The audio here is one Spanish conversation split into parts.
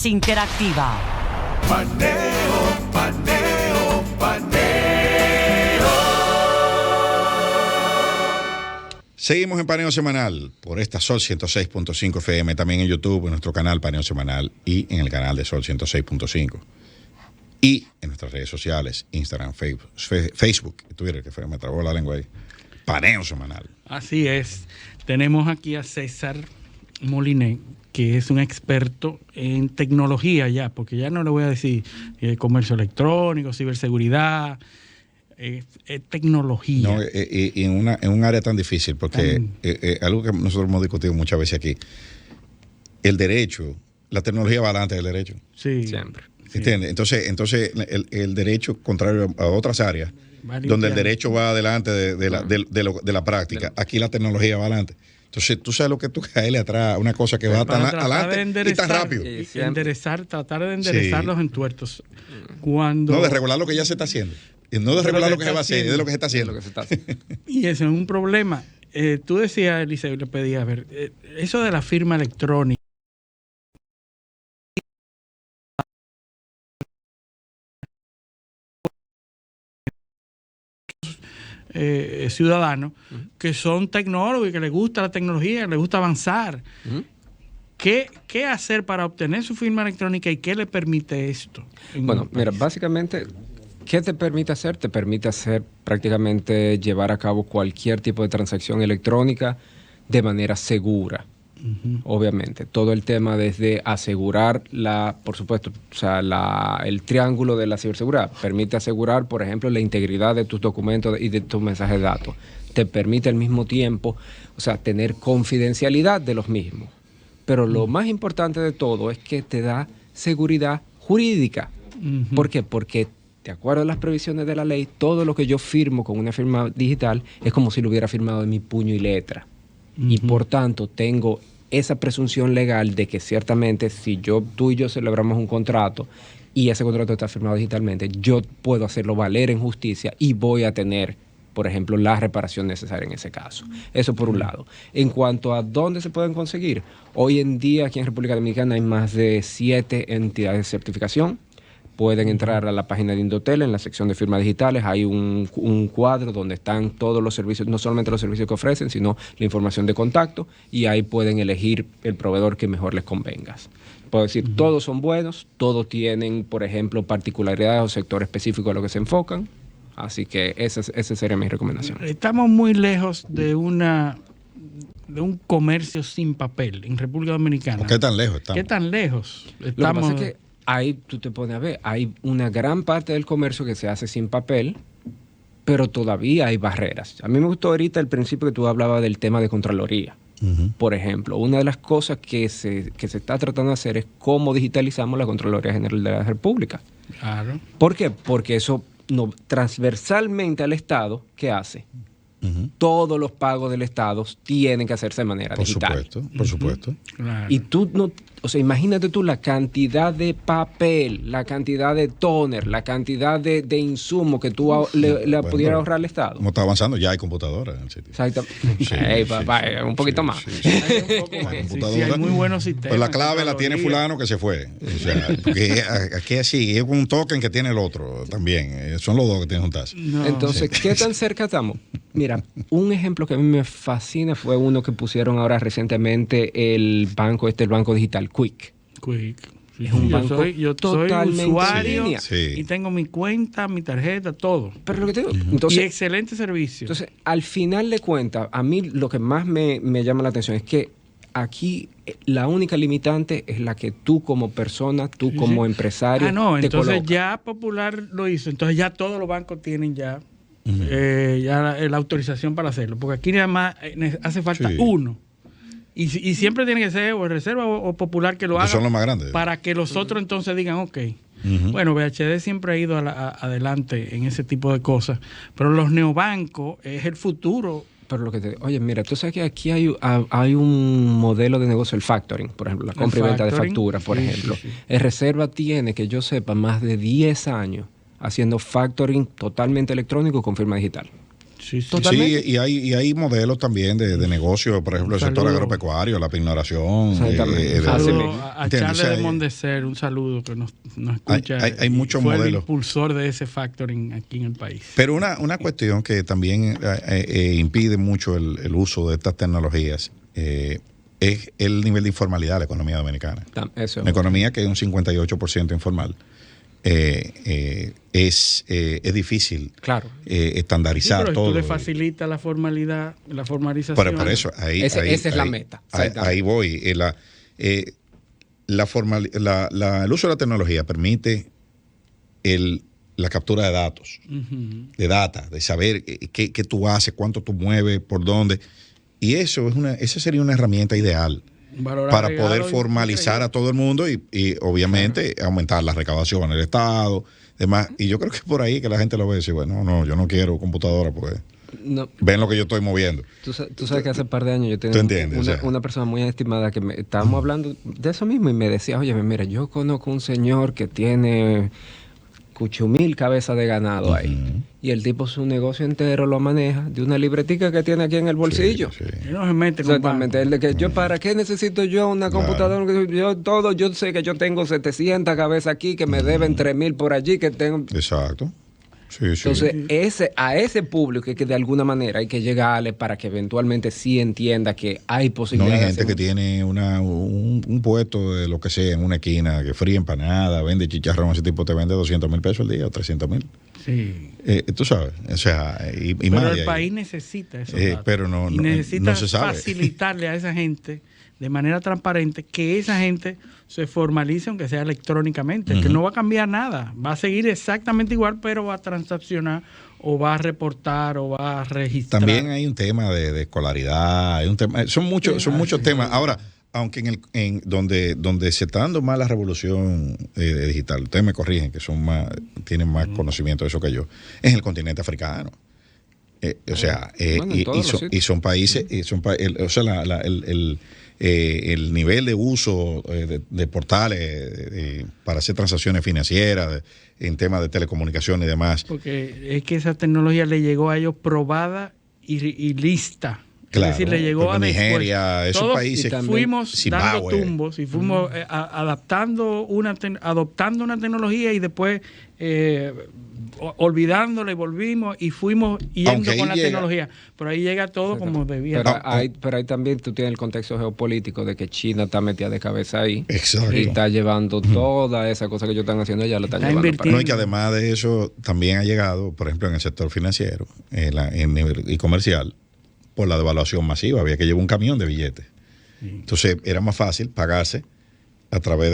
más interactiva. Seguimos en Paneo Semanal por esta Sol 106.5 FM, también en YouTube, en nuestro canal Paneo Semanal y en el canal de Sol 106.5. Y en nuestras redes sociales, Instagram, Facebook y Twitter, que me trabó la lengua ahí. Paneo Semanal. Así es. Tenemos aquí a César Moliné, que es un experto en tecnología ya, porque ya no le voy a decir comercio electrónico, ciberseguridad, es tecnología. No, y en un área tan difícil, porque algo que nosotros hemos discutido muchas veces aquí, el derecho, la tecnología va delante del derecho. Sí. Siempre. ¿Entiendes? Entonces el derecho, contrario a otras áreas, donde el derecho va adelante de la práctica, aquí la tecnología va adelante. Entonces, tú sabes lo que tú caerle atrás a una cosa que va tan adelante y tan rápido. Tratar de enderezar los entuertos. No, de regular lo que ya se está haciendo. Y no de regular lo que se va a hacer, es de lo que se está haciendo. Y eso es un problema. Tú decías, Eliseo, y le pedías, a ver, eso de la firma electrónica. Ciudadanos que son tecnólogos y que les gusta la tecnología, les gusta avanzar. ¿Qué hacer para obtener su firma electrónica y qué le permite esto? Bueno, mira, básicamente, ¿qué te permite hacer? Te permite hacer prácticamente llevar a cabo cualquier tipo de transacción electrónica de manera segura. Obviamente, todo el tema desde asegurar por supuesto, o sea, el triángulo de la ciberseguridad permite asegurar, por ejemplo, la integridad de tus documentos y de tus mensajes de datos. Te permite al mismo tiempo, o sea, tener confidencialidad de los mismos. Pero lo más importante de todo es que te da seguridad jurídica. ¿Por qué? Porque de acuerdo a las previsiones de la ley, todo lo que yo firmo con una firma digital es como si lo hubiera firmado en mi puño y letra. Y por tanto tengo esa presunción legal de que ciertamente si tú y yo celebramos un contrato y ese contrato está firmado digitalmente, yo puedo hacerlo valer en justicia y voy a tener, por ejemplo, la reparación necesaria en ese caso. Eso por un lado. En cuanto a dónde se pueden conseguir, hoy en día aquí en República Dominicana hay más de 7 entidades de certificación. Pueden entrar a la página de Indotel, en la sección de firmas digitales, hay un cuadro donde están todos los servicios, no solamente los servicios que ofrecen, sino la información de contacto, y ahí pueden elegir el proveedor que mejor les convenga. Puedo decir, todos son buenos, todos tienen, por ejemplo, particularidades o sectores específicos a los que se enfocan, así que esa sería mi recomendación. Estamos muy lejos de un comercio sin papel en República Dominicana. ¿Qué tan lejos estamos? ¿Qué tan lejos estamos? Lo que pasa es que ahí tú te pones a ver, hay una gran parte del comercio que se hace sin papel, pero todavía hay barreras. A mí me gustó ahorita el principio que tú hablabas del tema de Contraloría. Por ejemplo, una de las cosas que se está tratando de hacer es cómo digitalizamos la Contraloría General de la República. Claro. ¿Por qué? Porque eso transversalmente al Estado, ¿qué hace? Todos los pagos del Estado tienen que hacerse de manera digital. Por supuesto. Claro. Y tú no, o sea, imagínate tú la cantidad de papel, la cantidad de toner, la cantidad de insumos que tú le pudieras ahorrar al Estado. Como está avanzando, ya hay computadoras en el sitio. Exacto. Un poquito más. Hay un poco más. Sí, hay muy buenos sistemas. Pues la clave la tiene fulano que se fue. O sea, porque aquí así, es un token que tiene el otro también. Son los dos que tienen juntarse. No. Entonces, ¿qué tan cerca estamos? Mira, un ejemplo que a mí me fascina fue uno que pusieron ahora recientemente el banco digital Quick. Es un banco yo totalmente soy usuario sí. y tengo mi cuenta, mi tarjeta, todo. Pero lo que te digo, entonces, y excelente servicio. Entonces, al final de cuentas, a mí lo que más me llama la atención es que aquí la única limitante es la que tú como persona, tú como empresario, entonces colocas. ya Popular lo hizo. Entonces ya todos los bancos tienen ya la autorización para hacerlo. Porque aquí nada más hace falta uno. Y siempre tiene que ser o Reserva o Popular que lo haga. Son los más grandes. Para que los otros entonces digan, ok. Bueno, BHD siempre ha ido adelante en ese tipo de cosas. Pero los neobancos es el futuro. Pero lo que oye, mira, tú sabes que aquí hay un modelo de negocio, el factoring, por ejemplo, la compra y venta de facturas, por ejemplo. El Reserva tiene, que yo sepa, más de 10 años haciendo factoring totalmente electrónico con firma digital. Sí, sí. Totalmente. Sí, y hay modelos también de negocio, por ejemplo, el sector Saludo. agropecuario, la pignoración. Exactamente. Un Así saludo mismo. a ¿Entiendes? Charles O sea, de Mondeser, un saludo que nos escucha. hay y muchos fue el modelos. impulsor de ese factoring aquí en el país. Pero una cuestión que también impide mucho el uso de estas tecnologías es el nivel de informalidad de la economía dominicana. Eso. Una economía que es un 58% informal. Es difícil Claro. estandarizar pero todo. tú le facilitas la formalidad, la formalización. Por eso, Esa es la meta. Ahí voy. El uso de la tecnología permite la captura de datos, Ujú. de data, de saber qué tú haces, cuánto tú mueves, por dónde. Y esa sería una herramienta ideal Valorar para regalo poder y- formalizar a todo el mundo y obviamente aumentar la recaudación en el Estado, demás. Y yo creo que es por ahí que la gente lo ve y dice, bueno, no, yo no quiero computadora porque No, ven lo que yo estoy moviendo. tú sabes que hace un par de años yo tenía ¿Tú entiendes? una, O sea. una persona muy estimada que estábamos hablando de eso mismo y me decía, oye, mira, yo conozco un señor que tiene 8,000 cabezas de ganado ahí. Ujú. Y el tipo su negocio entero lo maneja de una libretica que tiene aquí en el bolsillo. Sí, sí. Y no se mete con Exactamente, banco. el de que yo, ¿para qué necesito yo una Claro. computadora? Yo sé que yo tengo 700 cabezas aquí, que me deben 3,000 por allí, que tengo... Exacto. Sí, sí. Entonces, a ese público que de alguna manera hay que llegarle para que eventualmente sí entienda que hay No posibilidades. hay gente que tiene un puesto de lo que sea en una esquina, que fría empanada, vende chicharrón, ese tipo te vende 200,000 pesos al día o 300,000. Sí. Tú sabes, o sea, y Pero más de el ahí. país necesita eso. Pero no necesita se sabe. facilitarle a esa gente de manera transparente que esa gente se formalice, aunque sea electrónicamente, que no va a cambiar nada, va a seguir exactamente igual, pero va a transaccionar o va a reportar o va a registrar. También hay un tema de escolaridad, hay un tema, son muchos temas. Ahora, aunque donde se está dando más la revolución digital, ustedes me corrigen, que tienen más conocimiento de eso que yo, es el continente africano. O sea, Bueno, en todos los sitios. y son países, o sea, el nivel de uso de portales para hacer transacciones financieras, en temas de telecomunicaciones y demás. Porque es que esa tecnología le llegó a ellos probada y lista. Claro, es decir, le llegó a Nigeria, después. esos Todos países, fuimos Zimbabue. dando tumbos y fuimos adoptando una tecnología y después olvidándola y volvimos y fuimos yendo Aunque ahí con la llega. tecnología. Pero ahí llega todo como debía. Pero ahí también tú tienes el contexto geopolítico de que China está metida de cabeza ahí. Exacto. Y está llevando toda esa cosa que ellos están haciendo, ya la están Está llevando invirtiendo. No, y que además de eso también ha llegado, por ejemplo, en el sector financiero y comercial, por la devaluación masiva. Había que llevar un camión de billetes. Entonces era más fácil pagarse a través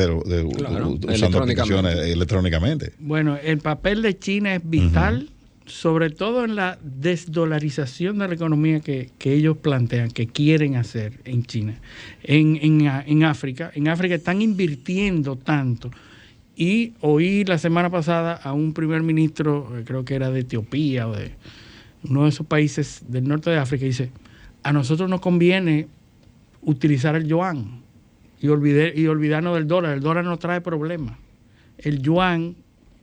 usando aplicaciones electrónicamente. Bueno, el papel de China es vital, sobre todo en la desdolarización de la economía que ellos plantean, que quieren hacer en China. En África están invirtiendo tanto. Y oí la semana pasada a un primer ministro, creo que era de Etiopía o de uno de esos países del norte de África, y dice, a nosotros nos conviene utilizar el yuan y olvidarnos del dólar. El dólar no trae problemas. El yuan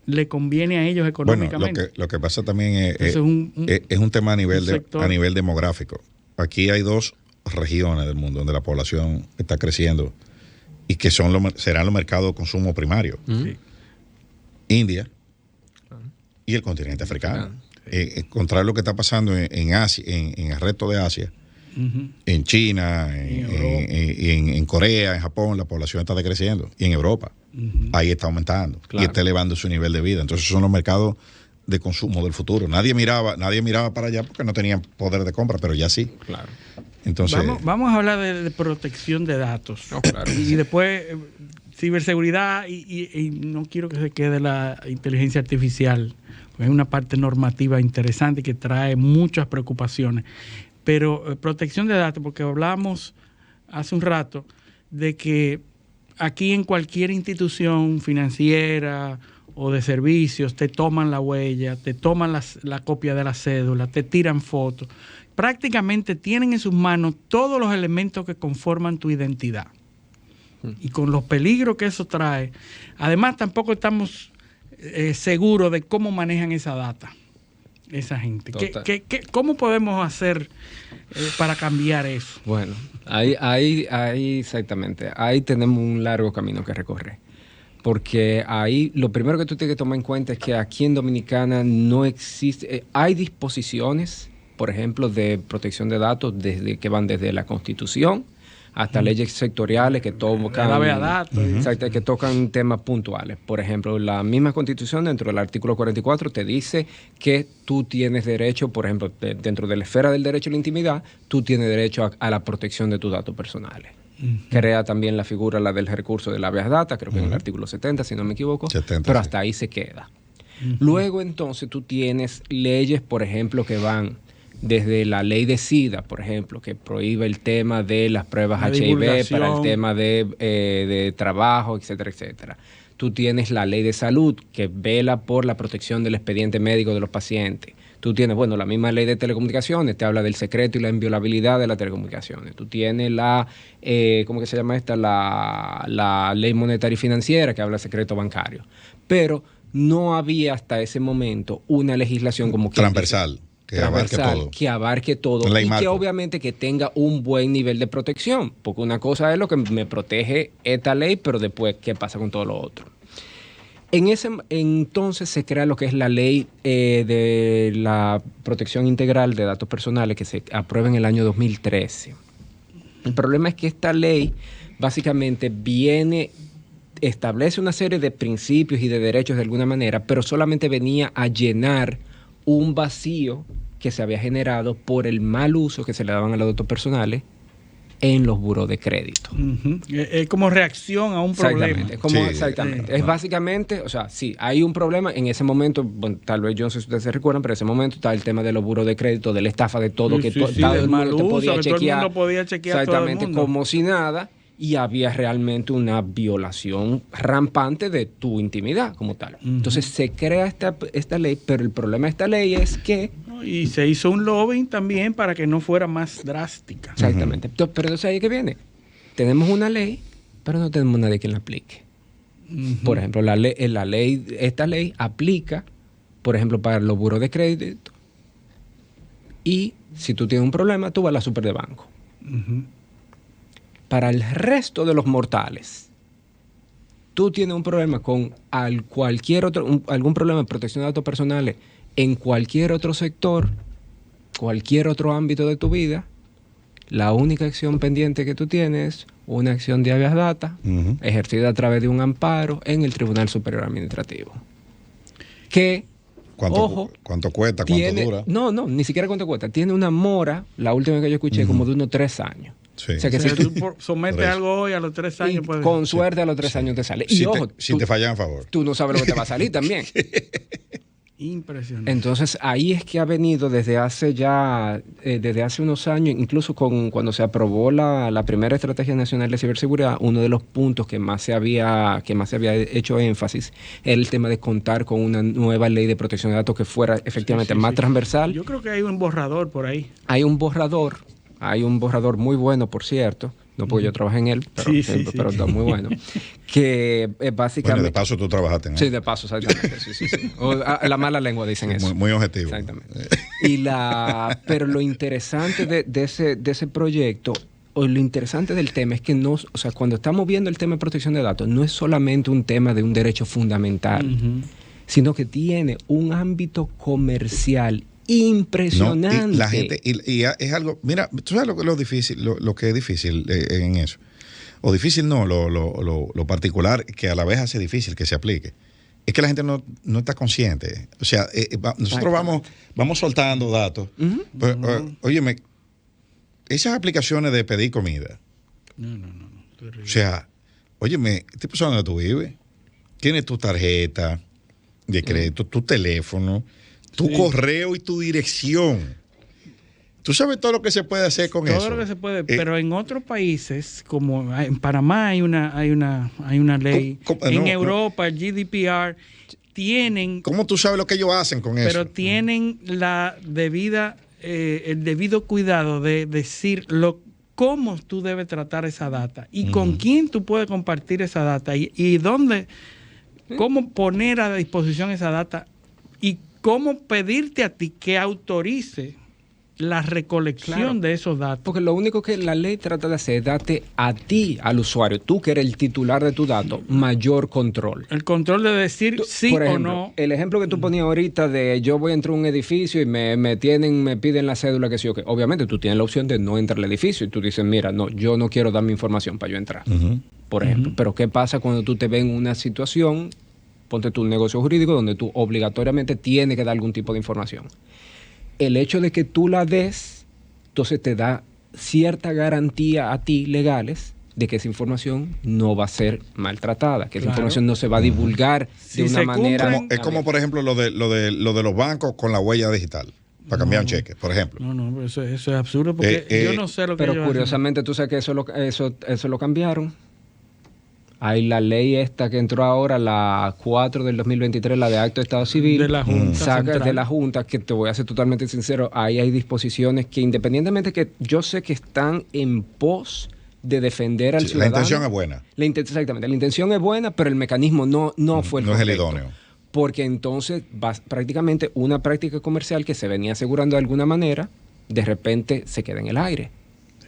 le conviene a ellos económicamente. Bueno, lo que pasa también es Entonces, un tema a nivel sector. a nivel demográfico. Aquí hay dos regiones del mundo donde la población está creciendo y que serán los mercados de consumo primario. Sí. India y el continente africano. Contrario a lo que está pasando en Asia, en el resto de Asia, en China, en Corea, en Japón, la población está decreciendo. Y en Europa, ahí está aumentando. Claro. Y está elevando su nivel de vida. Entonces son los mercados de consumo del futuro. Nadie miraba para allá porque no tenían poder de compra, pero ya sí. Claro. Entonces, Vamos a hablar de protección de datos. No, claro. Y después ciberseguridad y no quiero que se quede la inteligencia artificial. Es una parte normativa interesante que trae muchas preocupaciones. Pero protección de datos, porque hablábamos hace un rato de que aquí en cualquier institución financiera o de servicios te toman la huella, te toman la copia de la cédula, te tiran fotos. Prácticamente tienen en sus manos todos los elementos que conforman tu identidad. Y con los peligros que eso trae, además tampoco estamos seguros de cómo manejan esa data. esa gente? Total. ¿Cómo podemos hacer para cambiar eso? Bueno, ahí exactamente, ahí tenemos un largo camino que recorrer. Porque ahí lo primero que tú tienes que tomar en cuenta es que aquí en Dominicana no existe, hay disposiciones, por ejemplo, de protección de datos que van desde la Constitución hasta leyes sectoriales que tocan, La base de datos. exacto, que tocan temas puntuales. Por ejemplo, la misma Constitución, dentro del artículo 44, te dice que tú tienes derecho, por ejemplo, dentro de la esfera del derecho a la intimidad, tú tienes derecho a la protección de tus datos personales. Crea también la figura, la del recurso de la habeas data, creo que en el artículo 70, si no me equivoco, 70, pero sí. hasta ahí se queda. Luego, entonces, tú tienes leyes, por ejemplo, que van desde la ley de SIDA, por ejemplo, que prohíbe el tema de las pruebas La HIV divulgación. para el tema de trabajo, etcétera, etcétera. Tú tienes la ley de salud, que vela por la protección del expediente médico de los pacientes. Tú tienes, bueno, la misma ley de telecomunicaciones, te habla del secreto y la inviolabilidad de las telecomunicaciones. Tú tienes la, ¿cómo que se llama esta? La ley monetaria y financiera, que habla del secreto bancario. Pero no había hasta ese momento una legislación como que Transversal, que abarque todo. que abarque todo Ley y marco. que obviamente que tenga un buen nivel de protección, porque una cosa es lo que me protege esta ley, pero después, ¿qué pasa con todo lo otro? Entonces se crea lo que es la ley de la protección integral de datos personales, que se aprueba en el año 2013. El problema es que esta ley básicamente establece una serie de principios y de derechos de alguna manera, pero solamente venía a llenar un vacío que se había generado por el mal uso que se le daban a los datos personales en los buros de crédito. Es como reacción a un problema. Exactamente. Sí. Es básicamente, o sea, sí, hay un problema en ese momento, bueno, tal vez yo no sé si ustedes se recuerdan, pero en ese momento está el tema de los buros de crédito, de la estafa, de todo, Sí, que sí, todo sí, el del mal mundo te uso, podía que todo el chequear. mundo podía chequear a todo el Exactamente, mundo. como si nada, y había realmente una violación rampante de tu intimidad como tal. Entonces se crea esta ley, pero el problema de esta ley es que... Y se hizo un lobbying también para que no fuera más drástica. Exactamente. Pero entonces ahí que viene. Tenemos una ley, pero no tenemos nadie que la aplique. Por ejemplo, esta ley aplica, por ejemplo, para los buros de crédito. Y si tú tienes un problema, tú vas a la super de banco. Para el resto de los mortales, tú tienes un problema con algún problema de protección de datos personales en cualquier otro sector, cualquier otro ámbito de tu vida, la única acción pendiente que tú tienes es una acción de habeas data ejercida a través de un amparo en el Tribunal Superior Administrativo. Que, ¿Cuánto cuesta? ¿Cuánto dura? No, ni siquiera cuánto cuesta. Tiene una mora, la última que yo escuché, como de unos 3 años. Sí. O sea que O sea, si tú sometes algo hoy, a los 3 años puedes... con suerte a los 3 años te sale. Y Si, ojo, si te fallan a favor. tú no sabes lo que te va a salir también. Impresionante. Entonces ahí es que ha venido desde hace unos años, incluso cuando se aprobó la primera Estrategia Nacional de Ciberseguridad, uno de los puntos que más se había hecho énfasis era el tema de contar con una nueva ley de protección de datos que fuera efectivamente más transversal. Yo creo que hay un borrador por ahí. Hay un borrador muy bueno, por cierto. No porque yo trabajé en él, pero está muy bueno. Que básicamente... Bueno, de paso tú trabajaste en él. Sí, de paso, exactamente. Sí. La mala lengua dicen eso. Muy objetivo. Exactamente. Pero lo interesante de ese proyecto, o lo interesante del tema es que cuando estamos viendo el tema de protección de datos, no es solamente un tema de un derecho fundamental, sino que tiene un ámbito comercial impresionante. No, y la gente, y es algo, mira, tú sabes lo difícil, lo que es difícil en eso. O difícil no, lo particular que a la vez hace difícil que se aplique. Es que la gente no está consciente. O sea, nosotros vamos soltando datos. Óyeme, esas aplicaciones de pedir comida. No. Terrible. O sea, óyeme, ¿tú sabes dónde tú vives? Tienes tu tarjeta de crédito, tu teléfono, tu correo y tu dirección. ¿Tú sabes todo lo que se puede hacer con eso? Todo lo que se puede, pero en otros países, como en Panamá hay una ley, en Europa, el GDPR, tienen... ¿Cómo tú sabes lo que ellos hacen con eso? Pero tienen el debido cuidado de decir cómo tú debes tratar esa data y con quién tú puedes compartir esa data y dónde, cómo poner a disposición esa data y cómo pedirte a ti que autorice la recolección de esos datos. Porque lo único que la ley trata de hacer es darte a ti, al usuario, tú que eres el titular de tu dato, mayor control. El control de decir sí por ejemplo, o no. El ejemplo que tú ponías ahorita de yo voy a entrar a un edificio y me piden la cédula, que sí o qué. Obviamente tú tienes la opción de no entrar al edificio y tú dices, mira, no, yo no quiero dar mi información para yo entrar. Por ejemplo. Pero ¿qué pasa cuando tú te ves en una situación, ponte tú un negocio jurídico donde tú obligatoriamente tienes que dar algún tipo de información? El hecho de que tú la des, entonces te da cierta garantía a ti legales de que esa información no va a ser maltratada, que esa información no se va a divulgar de una manera... Es como, por ejemplo, lo de los bancos con la huella digital, para cambiar un cheque, por ejemplo. No, eso es absurdo, porque yo no sé lo que pero curiosamente tú sabes que eso lo cambiaron. Hay la ley esta que entró ahora, la 4 del 2023, la de Acto de Estado Civil. De la Junta Central. De la Junta, que te voy a ser totalmente sincero, ahí hay disposiciones que independientemente que yo sé que están en pos de defender al ciudadano. La intención es buena. Exactamente, la intención es buena, pero el mecanismo no fue el correcto. No es el idóneo. Porque entonces prácticamente una práctica comercial que se venía asegurando de alguna manera, de repente se queda en el aire.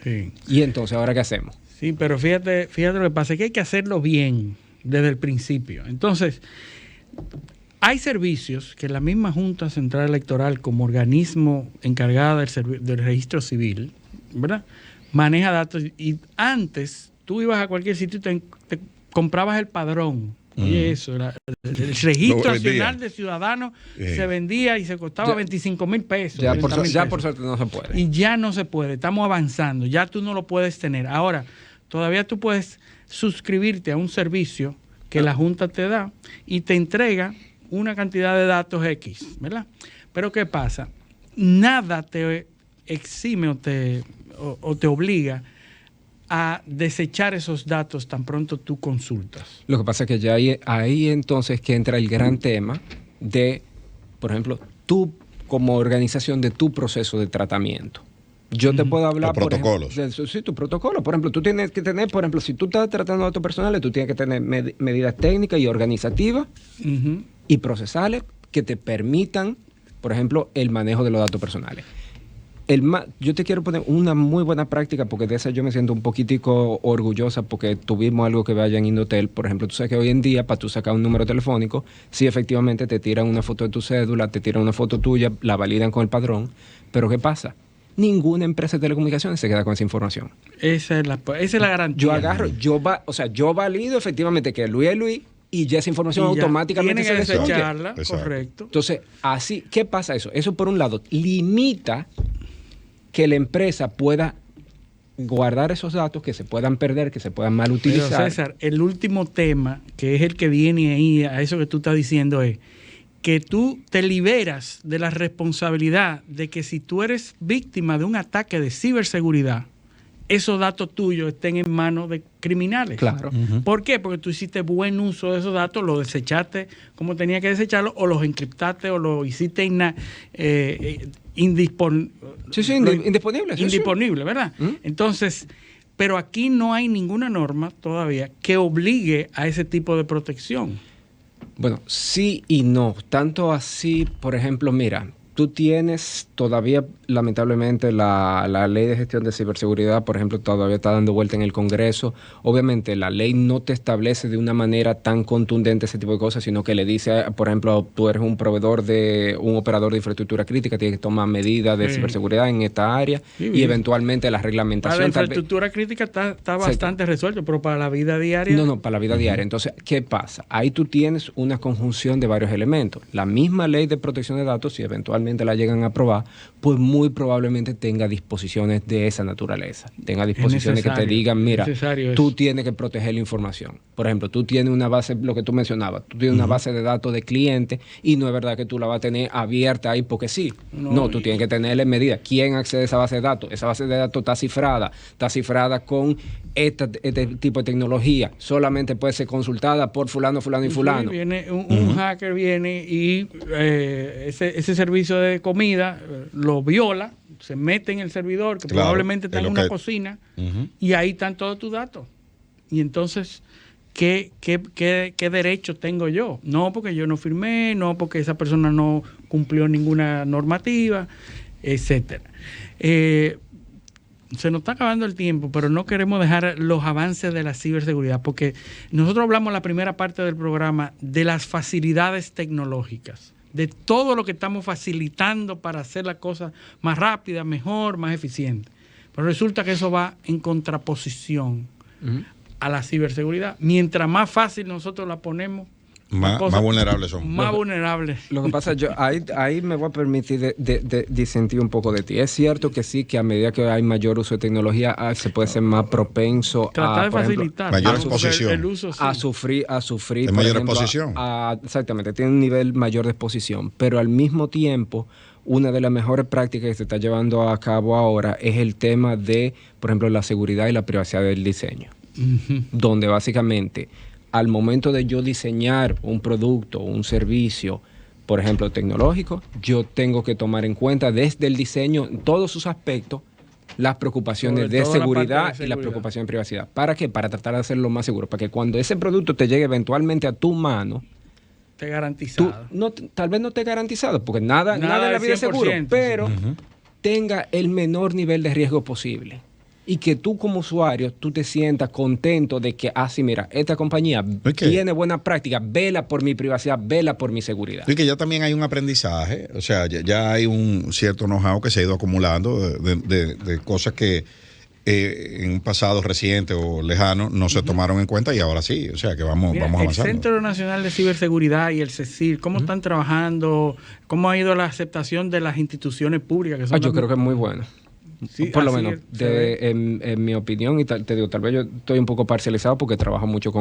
Sí. Y entonces, ¿ahora qué hacemos? Sí, pero fíjate lo que pasa, es que hay que hacerlo bien desde el principio. Entonces, hay servicios que la misma Junta Central Electoral, como organismo encargada del registro civil, ¿verdad?, maneja datos. Y antes, tú ibas a cualquier sitio y te comprabas el padrón. Y eso, el registro nacional de ciudadanos se vendía y se costaba 25,000 pesos. Ya por suerte no se puede. Y ya no se puede, estamos avanzando, ya tú no lo puedes tener. Ahora, todavía tú puedes suscribirte a un servicio que la Junta te da y te entrega una cantidad de datos X, ¿verdad? Pero ¿qué pasa? Nada te exime o te obliga a desechar esos datos tan pronto tú consultas. Lo que pasa es que ya ahí entonces que entra el gran tema de, por ejemplo, tú como organización de tu proceso de tratamiento. Yo te puedo hablar, por protocolos. Sí, tu protocolo. Por ejemplo, tú tienes que tener, por ejemplo, si tú estás tratando datos personales, tú tienes que tener medidas técnicas y organizativas y procesales que te permitan, por ejemplo, el manejo de los datos personales. Yo te quiero poner una muy buena práctica, porque de esa yo me siento un poquitico orgullosa, porque tuvimos algo que vaya en Indotel. Por ejemplo, tú sabes que hoy en día, para tú sacar un número telefónico, sí, efectivamente te tiran una foto de tu cédula, te tiran una foto tuya, la validan con el padrón. Pero ¿qué pasa? Ninguna empresa de telecomunicaciones se queda con esa información. Esa es la garantía. Yo agarro, yo valido efectivamente que Luis es Luis, y ya esa información automáticamente se destruye. Desecharla, correcto. Entonces, así, ¿qué pasa eso? Eso, por un lado, limita que la empresa pueda guardar esos datos, que se puedan perder, que se puedan mal utilizar. Pero César, el último tema, que es el que viene ahí, a eso que tú estás diciendo, es que tú te liberas de la responsabilidad de que si tú eres víctima de un ataque de ciberseguridad, esos datos tuyos estén en manos de criminales. Claro. ¿Por qué? Porque tú hiciste buen uso de esos datos, los desechaste como tenía que desecharlos, o los encriptaste, o los hiciste indisponible. Indisponible, ¿verdad? Entonces, pero aquí no hay ninguna norma todavía que obligue a ese tipo de protección. Bueno, sí y no. Tanto así, por ejemplo, mira, tú tienes todavía, lamentablemente, la ley de gestión de ciberseguridad, por ejemplo, todavía está dando vuelta en el Congreso. Obviamente, la ley no te establece de una manera tan contundente ese tipo de cosas, sino que le dice, por ejemplo, tú eres un operador de infraestructura crítica, tienes que tomar medidas de ciberseguridad en esta área y eventualmente la reglamentación. Para la infraestructura crítica está bastante resuelto, pero para la vida diaria... No, para la vida diaria. Entonces, ¿qué pasa? Ahí tú tienes una conjunción de varios elementos. La misma ley de protección de datos, si eventualmente la llegan a aprobar, pues muy probablemente tenga disposiciones de esa naturaleza. Tenga disposiciones que te digan, mira, tú tienes que proteger la información. Por ejemplo, tú tienes una base, lo que tú mencionabas, tú tienes una base de datos de clientes y no es verdad que tú la vas a tener abierta ahí porque sí. No, tú tienes que tenerle medidas. ¿Quién accede a esa base de datos? Esa base de datos está cifrada con este tipo de tecnología. Solamente puede ser consultada por fulano y fulano. Sí, viene un hacker viene y ese servicio de comida lo viola, se mete en el servidor, que probablemente está en una cocina, y ahí están todos tus datos. Y entonces qué derecho tengo yo. No porque yo no firmé, no porque esa persona no cumplió ninguna normativa, etcétera. Se nos está acabando el tiempo, pero no queremos dejar los avances de la ciberseguridad, porque nosotros hablamos en la primera parte del programa de las facilidades tecnológicas, de todo lo que estamos facilitando para hacer las cosas más rápidas, mejor, más eficientes. Pero resulta que eso va en contraposición a la ciberseguridad. Mientras más fácil nosotros la ponemos, más vulnerables son. Más vulnerables. Lo que pasa, ahí me voy a permitir de disentir un poco de ti. Es cierto que sí, que a medida que hay mayor uso de tecnología, se puede ser más propenso tratar de facilitar mayor exposición. El uso, sí. a sufrir de mayor exposición. Exactamente, tiene un nivel mayor de exposición. Pero al mismo tiempo, una de las mejores prácticas que se está llevando a cabo ahora es el tema de, por ejemplo, la seguridad y la privacidad del diseño. Donde básicamente, al momento de yo diseñar un producto, un servicio, por ejemplo, tecnológico, yo tengo que tomar en cuenta desde el diseño, en todos sus aspectos, las preocupaciones de seguridad y las preocupaciones de privacidad. ¿Para qué? Para tratar de hacerlo más seguro. Para que cuando ese producto te llegue eventualmente a tu mano, te garantizado. Tal vez no esté garantizado, porque nada en la vida es seguro, pero tenga el menor nivel de riesgo posible. Y que tú como usuario, tú te sientas contento de que, sí, mira, esta compañía tiene buena práctica, vela por mi privacidad, vela por mi seguridad. Y que ya también hay un aprendizaje, o sea, ya hay un cierto know-how que se ha ido acumulando de cosas que en un pasado reciente o lejano no se tomaron en cuenta y ahora sí, o sea que vamos avanzando. El Centro Nacional de Ciberseguridad y el CECIR, ¿cómo están trabajando? ¿Cómo ha ido la aceptación de las instituciones públicas? Que son yo creo que es muy bueno. Sí, por lo menos, en mi opinión, y te digo, tal vez yo estoy un poco parcializado porque trabajo mucho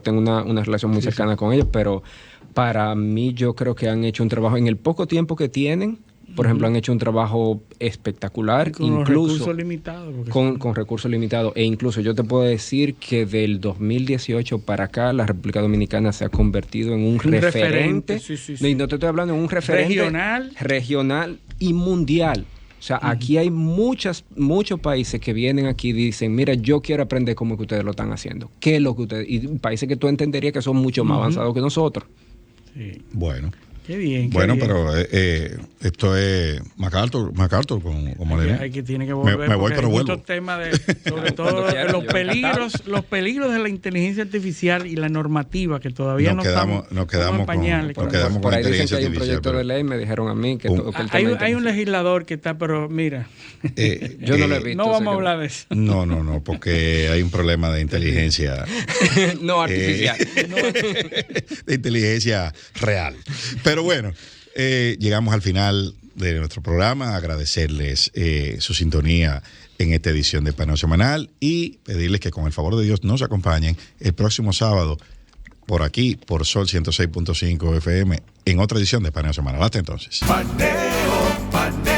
tengo una relación muy cercana con ellos, pero para mí yo creo que han hecho un trabajo, en el poco tiempo que tienen, por ejemplo, han hecho un trabajo espectacular, con recursos limitados. Con recursos limitados, e incluso yo te puedo decir que del 2018 para acá, la República Dominicana se ha convertido en un referente. Y no te estoy hablando de un referente regional y mundial. O sea, aquí hay muchos países que vienen aquí y dicen, mira, yo quiero aprender cómo que ustedes lo están haciendo. ¿Qué es lo que ustedes...? Y países que tú entenderías que son mucho más avanzados que nosotros. Sí. Bueno. Qué bien. Bueno, pero esto es MacArthur como le digo. Tiene que volver. Me voy, pero vuelvo. Muchos temas sobre todo los peligros de la inteligencia artificial y la normativa que todavía nos quedamos pañales. Nos quedamos por con ahí la dicen que hay un artificial, proyecto de ley, me dijeron a mí que hay un legislador que está, pero mira, yo no lo he visto. No vamos a hablar de eso. No, porque hay un problema de inteligencia no artificial, de inteligencia real. Pero bueno, llegamos al final de nuestro programa. Agradecerles su sintonía en esta edición de Paneo Semanal y pedirles que con el favor de Dios nos acompañen el próximo sábado por aquí, por Sol 106.5 FM, en otra edición de Paneo Semanal. Hasta entonces. Paneo.